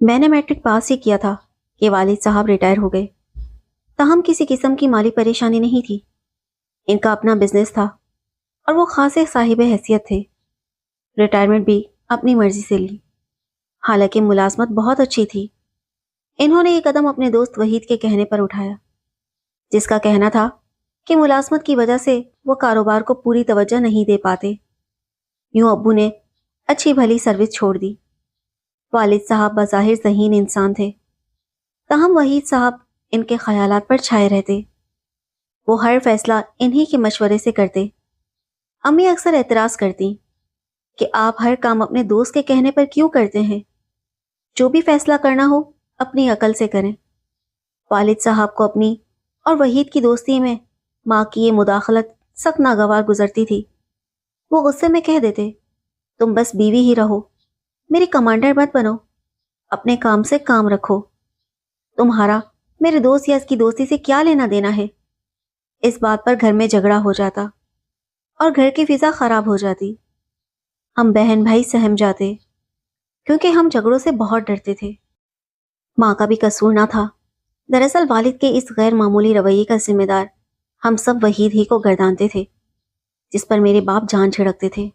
میں نے matric pass ہی کیا تھا کہ والد صاحب ریٹائر ہو گئے۔ تاہم کسی قسم کی مالی پریشانی نہیں تھی۔ ان کا اپنا بزنس تھا اور وہ خاصے صاحب حیثیت تھے۔ ریٹائرمنٹ بھی اپنی مرضی سے لی، حالانکہ ملازمت بہت اچھی تھی۔ انہوں نے یہ قدم اپنے دوست وحید کے کہنے پر اٹھایا، جس کا کہنا تھا کہ ملازمت کی وجہ سے وہ کاروبار کو پوری توجہ نہیں دے پاتے۔ یوں ابو نے اچھی بھلی سروس چھوڑ دی۔ والد صاحب بظاہر ذہین انسان تھے، تاہم وحید صاحب ان کے خیالات پر چھائے رہتے۔ وہ ہر فیصلہ انہی کے مشورے سے کرتے۔ امی اکثر اعتراض کرتی کہ آپ ہر کام اپنے دوست کے کہنے پر کیوں کرتے ہیں؟ جو بھی فیصلہ کرنا ہو اپنی عقل سے کریں۔ والد صاحب کو اپنی اور وحید کی دوستی میں ماں کی یہ مداخلت سخت ناگوار گزرتی تھی۔ وہ غصے میں کہہ دیتے، تم بس بیوی ہی رہو، میری کمانڈر مت بنو، اپنے کام سے کام رکھو، تمہارا میرے دوست یا اس کی دوستی سے کیا لینا دینا ہے؟ اس بات پر گھر میں جھگڑا ہو جاتا اور گھر کی فضا خراب ہو جاتی۔ ہم بہن بھائی سہم جاتے کیونکہ ہم جھگڑوں سے بہت ڈرتے تھے۔ ماں کا بھی قصور نہ تھا۔ دراصل والد کے اس غیر معمولی رویے کا ذمہ دار ہم سب وحید ہی کو گردانتے تھے، جس پر میرے باپ جان چھڑکتے تھے۔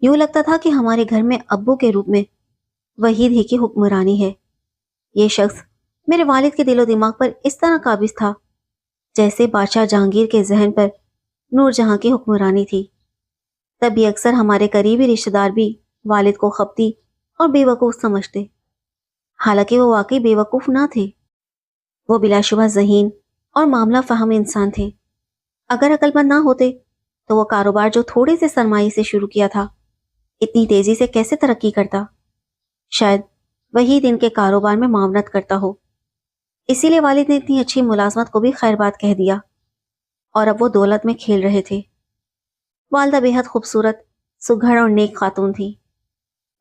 یوں لگتا تھا کہ ہمارے گھر میں ابو کے روپ میں وحید ہی کی حکمرانی ہے۔ یہ شخص میرے والد کے دل و دماغ پر اس طرح قابض تھا جیسے بادشاہ جہانگیر کے ذہن پر نور جہاں کی حکمرانی تھی۔ تبھی اکثر ہمارے قریبی رشتہ دار بھی والد کو خپتی اور بے وقوف سمجھتے، حالانکہ وہ واقعی بے وقوف نہ تھے۔ وہ بلا شبہ ذہین اور معاملہ فہم انسان تھے۔ اگر عقل مند نہ ہوتے تو وہ کاروبار جو تھوڑے سے سرمایہ سے شروع کیا تھا اتنی تیزی سے کیسے ترقی کرتا؟ شاید وحید ان کے کاروبار میں معاونت کرتا ہو، اسی لیے والد نے اتنی اچھی ملازمت کو بھی خیر بات کہہ دیا، اور اب وہ دولت میں کھیل رہے تھے۔ والدہ بے حد خوبصورت، سگھڑ اور نیک خاتون تھی،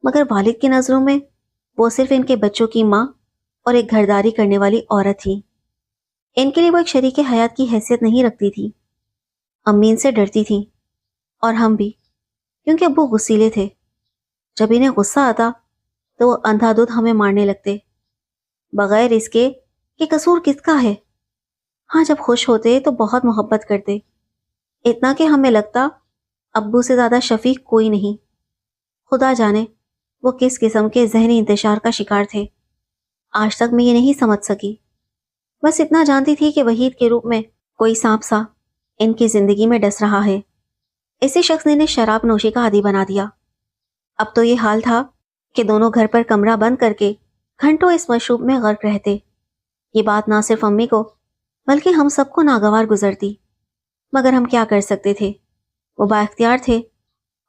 مگر والد کی نظروں میں وہ صرف ان کے بچوں کی ماں اور ایک گھرداری کرنے والی عورت تھی۔ ان کے لیے وہ ایک شریک حیات کی حیثیت نہیں رکھتی تھی۔ امی ان سے ڈرتی تھی اور ہم بھی، کیونکہ ابو غصیلے تھے۔ جب انہیں غصہ آتا تو وہ اندھا دھند ہمیں مارنے لگتے، بغیر اس کے کہ قصور کس کا ہے۔ ہاں، جب خوش ہوتے تو بہت محبت کرتے، اتنا کہ ہمیں لگتا ابو سے زیادہ شفیق کوئی نہیں۔ خدا جانے وہ کس قسم کے ذہنی انتشار کا شکار تھے، آج تک میں یہ نہیں سمجھ سکی۔ بس اتنا جانتی تھی کہ وحید کے روپ میں کوئی سانپ سا ان کی زندگی میں ڈس رہا ہے۔ اسی شخص نے انہیں شراب نوشی کا عادی بنا دیا۔ اب تو یہ حال تھا کہ دونوں گھر پر کمرہ بند کر کے گھنٹوں اس مشروب میں غرق رہتے۔ یہ بات نہ صرف امی کو بلکہ ہم سب کو ناگوار گزرتی، مگر ہم کیا کر سکتے تھے؟ وہ با اختیار تھے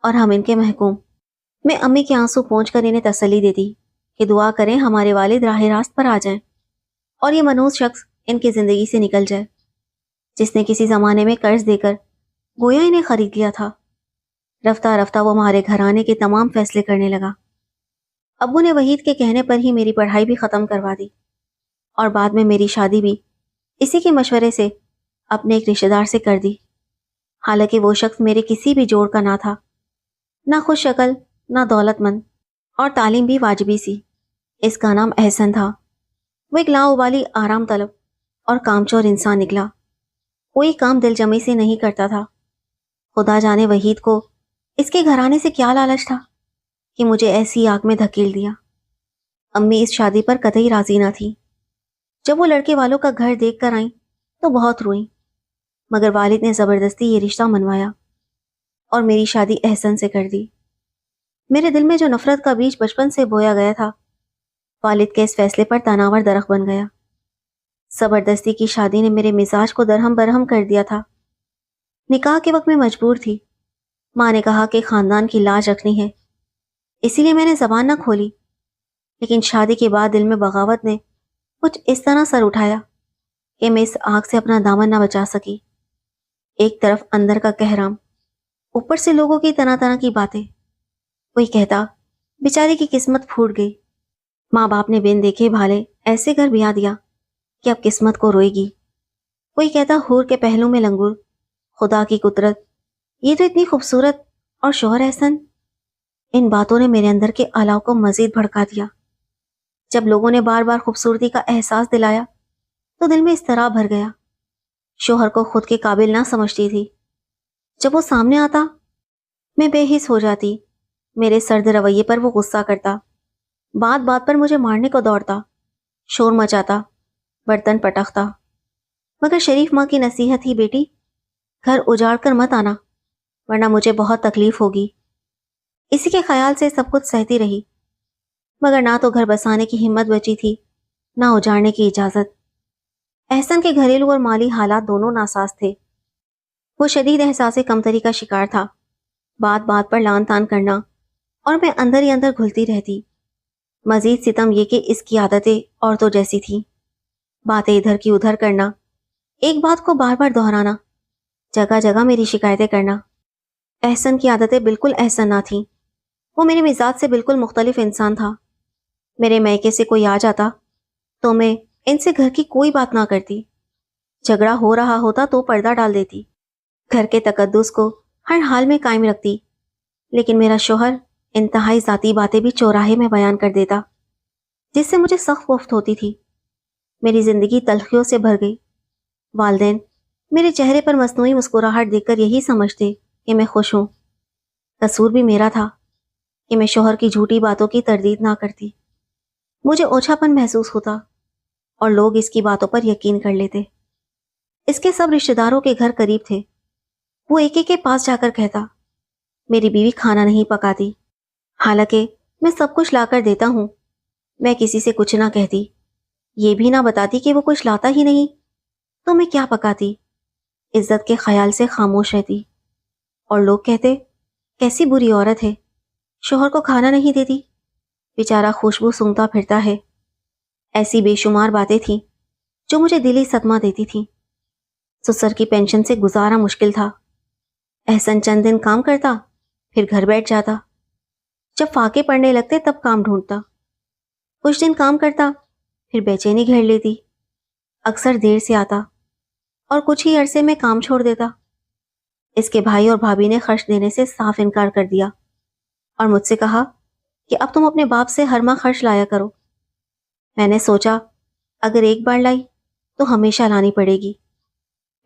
اور ہم ان کے محکوم۔ میں امی کے آنسو پونچھ کر انہیں تسلی دیتی کہ دعا کریں ہمارے والد راہ راست پر آ جائیں اور یہ منحوس شخص ان کی زندگی سے نکل جائے، جس نے کسی زمانے میں قرض دے کر گویا انہیں خرید لیا تھا۔ رفتہ رفتہ وہ ہمارے گھرانے کے تمام فیصلے کرنے لگا۔ ابو نے وحید کے کہنے پر ہی میری پڑھائی بھی ختم کروا دی اور بعد میں میری شادی بھی اسی کے مشورے سے اپنے ایک رشتہ دار سے کر دی، حالانکہ وہ شخص میرے کسی بھی جوڑ کا نہ تھا، نہ خوش شکل، نہ دولت مند، اور تعلیم بھی واجبی سی۔ اس کا نام احسن تھا۔ وہ ایک لاؤبالی، آرام طلب اور کامچور انسان نکلا۔ کوئی کام دل جمی سے نہیں کرتا تھا۔ خدا جانے وحید کو اس کے گھرانے سے کیا لالچ تھا کہ مجھے ایسی آگ میں دھکیل دیا۔ امی اس شادی پر قطعی راضی نہ تھی۔ جب وہ لڑکے والوں کا گھر دیکھ کر آئیں تو بہت روئیں، مگر والد نے زبردستی یہ رشتہ منوایا اور میری شادی احسن سے کر دی۔ میرے دل میں جو نفرت کا بیج بچپن سے بویا گیا تھا، والد کے اس فیصلے پر تناور درخت بن گیا۔ زبردستی کی شادی نے میرے مزاج کو درہم برہم کر دیا تھا۔ نکاح کے وقت میں مجبور تھی۔ ماں نے کہا کہ خاندان کی لاج رکھنی ہے، اسی لیے میں نے زبان نہ کھولی، لیکن شادی کے بعد دل میں بغاوت نے کچھ اس طرح سر اٹھایا کہ میں اس آگ سے اپنا دامن نہ بچا سکی۔ ایک طرف اندر کا کہرام، اوپر سے لوگوں کی طرح طرح کی باتیں۔ کوئی کہتا بیچاری کی قسمت پھوٹ گئی، ماں باپ نے بن دیکھے بھالے ایسے گھر بیاہ دیا کہ اب قسمت کو روئے گی۔ کوئی کہتا حور کے پہلو میں لنگور، خدا کی قدرت، یہ تو اتنی خوبصورت اور شوہر احسن۔ ان باتوں نے میرے اندر کے الاؤ کو مزید بھڑکا دیا۔ جب لوگوں نے بار بار خوبصورتی کا احساس دلایا تو دل میں اضطراب بھر گیا۔ شوہر کو خود کے قابل نہ سمجھتی تھی۔ جب وہ سامنے آتا میں بے حس ہو جاتی، میرے سرد رویے پر وہ غصہ کرتا، بات بات پر مجھے مارنے کو دوڑتا، شور مچاتا، برتن پٹکتا، مگر شریف ماں کی نصیحت تھی، بیٹی گھر اجاڑ کر مت آنا ورنہ مجھے بہت تکلیف ہوگی۔ اسی کے خیال سے سب کچھ سہتی رہی، مگر نہ تو گھر بسانے کی ہمت بچی تھی نہ اجاڑنے کی اجازت۔ احسن کے گھریلو اور مالی حالات دونوں ناساز تھے۔ وہ شدید احساس کمتری کا شکار تھا، بات بات پر لان تان کرنا، اور میں اندر ہی اندر گھلتی رہتی۔ مزید ستم یہ کہ اس کی عادتیں عورتوں جیسی تھیں، باتیں ادھر کی ادھر کرنا، ایک بات کو بار بار دہرانا، جگہ جگہ میری شکایتیں کرنا۔ احسن کی عادتیں بالکل احسن نہ تھیں، وہ میرے مزاج سے بالکل مختلف انسان تھا۔ میرے میکے سے کوئی آ جاتا تو میں ان سے گھر کی کوئی بات نہ کرتی، جھگڑا ہو رہا ہوتا تو پردہ ڈال دیتی، گھر کے تقدس کو ہر حال میں قائم رکھتی، لیکن میرا شوہر انتہائی ذاتی باتیں بھی چوراہے میں بیان کر دیتا، جس سے مجھے سخت کوفت ہوتی تھی۔ میری زندگی تلخیوں سے بھر گئی۔ والدین میرے چہرے پر مصنوعی مسکراہٹ دیکھ کر یہی سمجھتے کہ میں خوش ہوں۔ قصور بھی میرا تھا کہ میں شوہر کی جھوٹی باتوں کی تردید نہ کرتی۔ مجھے اوچھاپن محسوس ہوتا اور لوگ اس کی باتوں پر یقین کر لیتے۔ اس کے سب رشتہ داروں کے گھر قریب تھے۔ وہ ایک ایک کے پاس جا کر کہتا، میری بیوی کھانا نہیں پکاتی، حالانکہ میں سب کچھ لا کر دیتا ہوں۔ میں کسی سے کچھ نہ کہتی، یہ بھی نہ بتاتی کہ وہ کچھ لاتا ہی نہیں تو میں کیا پکاتی۔ عزت کے خیال سے خاموش رہتی، اور لوگ کہتے کیسی بری عورت ہے، شوہر کو کھانا نہیں دیتی، بیچارہ خوشبو سونگھتا پھرتا ہے۔ ایسی بے شمار باتیں تھیں جو مجھے دلی صدمہ دیتی تھیں۔ سسر کی پینشن سے گزارا مشکل تھا۔ احسن چند دن کام کرتا پھر گھر بیٹھ جاتا، جب فاقے پڑنے لگتے تب کام ڈھونڈتا، کچھ دن کام کرتا پھر بے چینی گھیر لیتی، اکثر دیر سے آتا اور کچھ ہی عرصے میں کام چھوڑ دیتا۔ اس کے بھائی اور بھابھی نے خرچ دینے سے صاف انکار کر دیا اور مجھ سے کہا کہ اب تم اپنے باپ سے ہر ماہ خرچ لایا کرو۔ میں نے سوچا اگر ایک بار لائی تو ہمیشہ لانی پڑے گی،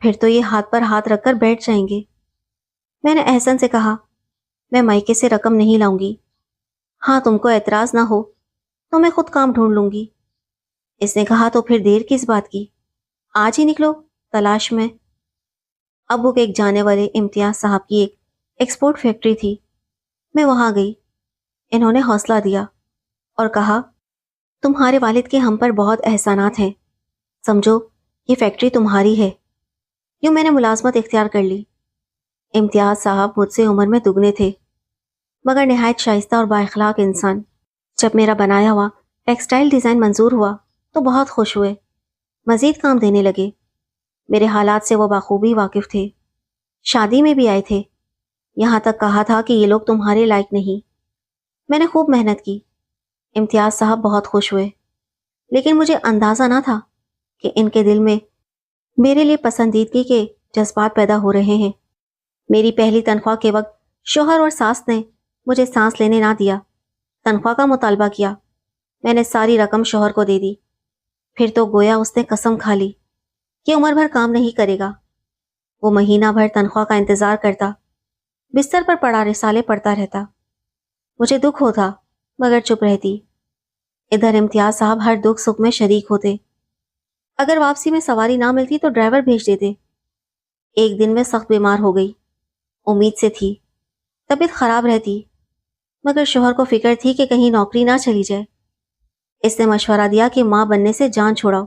پھر تو یہ ہاتھ پر ہاتھ رکھ کر بیٹھ جائیں گے۔ میں نے احسن سے کہا میں مائکے سے رقم نہیں لاؤں گی، ہاں تم کو اعتراض نہ ہو تو میں خود کام ڈھونڈ لوں گی۔ اس نے کہا تو پھر دیر کس بات کی، آج ہی نکلو تلاش میں۔ ابو کے ایک جانے والے امتیاز صاحب کی ایک ایکسپورٹ فیکٹری تھی، میں وہاں گئی۔ انہوں نے حوصلہ دیا اور کہا تمہارے والد کے ہم پر بہت احسانات ہیں، سمجھو یہ فیکٹری تمہاری ہے۔ یوں میں نے ملازمت اختیار کر لی۔ امتیاز صاحب مجھ سے عمر میں دگنے تھے، مگر نہایت شائستہ اور بااخلاق انسان۔ جب میرا بنایا ہوا ٹیکسٹائل ڈیزائن منظور ہوا تو بہت خوش ہوئے، مزید کام دینے لگے۔ میرے حالات سے وہ بخوبی واقف تھے، شادی میں بھی آئے تھے، یہاں تک کہا تھا کہ یہ لوگ تمہارے لائق نہیں۔ میں نے خوب محنت کی، امتیاز صاحب بہت خوش ہوئے، لیکن مجھے اندازہ نہ تھا کہ ان کے دل میں میرے لیے پسندیدگی کے جذبات پیدا ہو رہے ہیں۔ میری پہلی تنخواہ کے وقت شوہر اور ساس نے مجھے سانس لینے نہ دیا، تنخواہ کا مطالبہ کیا۔ میں نے ساری رقم شوہر کو دے دی، پھر تو گویا اس نے قسم کھا لی کہ عمر بھر کام نہیں کرے گا۔ وہ مہینہ بھر تنخواہ کا انتظار کرتا، بستر پر پڑا رسالے پڑھتا رہتا۔ مجھے دکھ ہوتا مگر چپ رہتی۔ ادھر امتیاز صاحب ہر دکھ سکھ میں شریک ہوتے، اگر واپسی میں سواری نہ ملتی تو ڈرائیور بھیج دیتے۔ ایک دن میں سخت بیمار ہو گئی، امید سے تھی طبیعت خراب رہتی، مگر شوہر کو فکر تھی کہ کہیں نوکری نہ چلی جائے۔ اس نے مشورہ دیا کہ ماں بننے سے جان چھوڑاؤ۔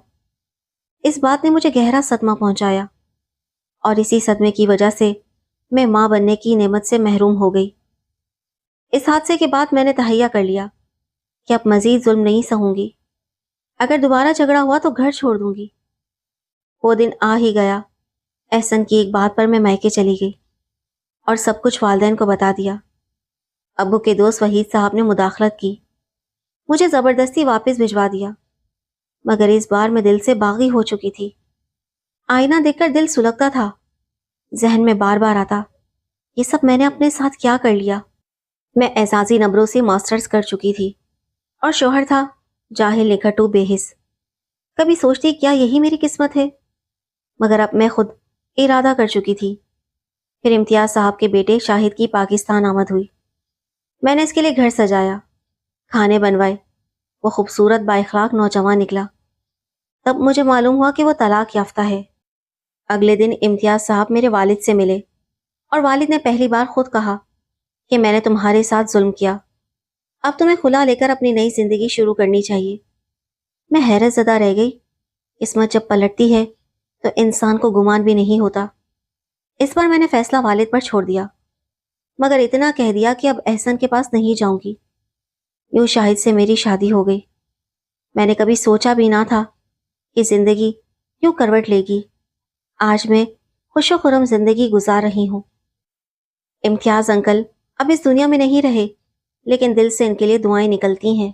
اس بات نے مجھے گہرا صدمہ پہنچایا، اور اسی صدمے کی وجہ سے میں ماں بننے کی نعمت سے محروم ہو گئی۔ اس حادثے کے بعد میں نے تہیہ کر لیا کہ اب مزید ظلم نہیں سہوں گی، اگر دوبارہ جھگڑا ہوا تو گھر چھوڑ دوں گی۔ وہ دن آ ہی گیا۔ احسن کی ایک بات پر میں میکے چلی گئی اور سب کچھ والدین کو بتا دیا۔ ابو کے دوست وحید صاحب نے مداخلت کی، مجھے زبردستی واپس بھجوا دیا، مگر اس بار میں دل سے باغی ہو چکی تھی۔ آئینہ دیکھ کر دل سلگتا تھا، ذہن میں بار بار آتا یہ سب میں نے اپنے ساتھ کیا کر لیا۔ میں اعزازی نمبروں سے ماسٹرز کر چکی تھی اور شوہر تھا جاہل نکھٹو بے حس. کبھی سوچتی کیا یہی میری قسمت ہے، مگر اب میں خود ارادہ کر چکی تھی. پھر امتیاز صاحب کے بیٹے شاہد کی پاکستان آمد ہوئی. میں نے اس کے لیے گھر سجایا، کھانے بنوائے. وہ خوبصورت بااخلاق نوجوان نکلا. تب مجھے معلوم ہوا کہ وہ طلاق یافتہ ہے. اگلے دن امتیاز صاحب میرے والد سے ملے اور والد نے پہلی بار خود کہا کہ میں نے تمہارے ساتھ ظلم کیا، اب تمہیں خلا لے کر اپنی نئی زندگی شروع کرنی چاہیے. میں حیرت زدہ رہ گئی. قسمت جب پلٹتی ہے تو انسان کو گمان بھی نہیں ہوتا. اس بار میں نے فیصلہ والد پر چھوڑ دیا، مگر اتنا کہہ دیا کہ اب احسن کے پاس نہیں جاؤں گی. یوں شاہد سے میری شادی ہو گئی. میں نے کبھی سوچا بھی نہ تھا کہ زندگی یوں کروٹ لے گی. آج میں خوش و خرم زندگی گزار رہی ہوں. امتیاز انکل اب اس دنیا میں نہیں رہے، لیکن دل سے ان کے لیے دعائیں نکلتی ہیں.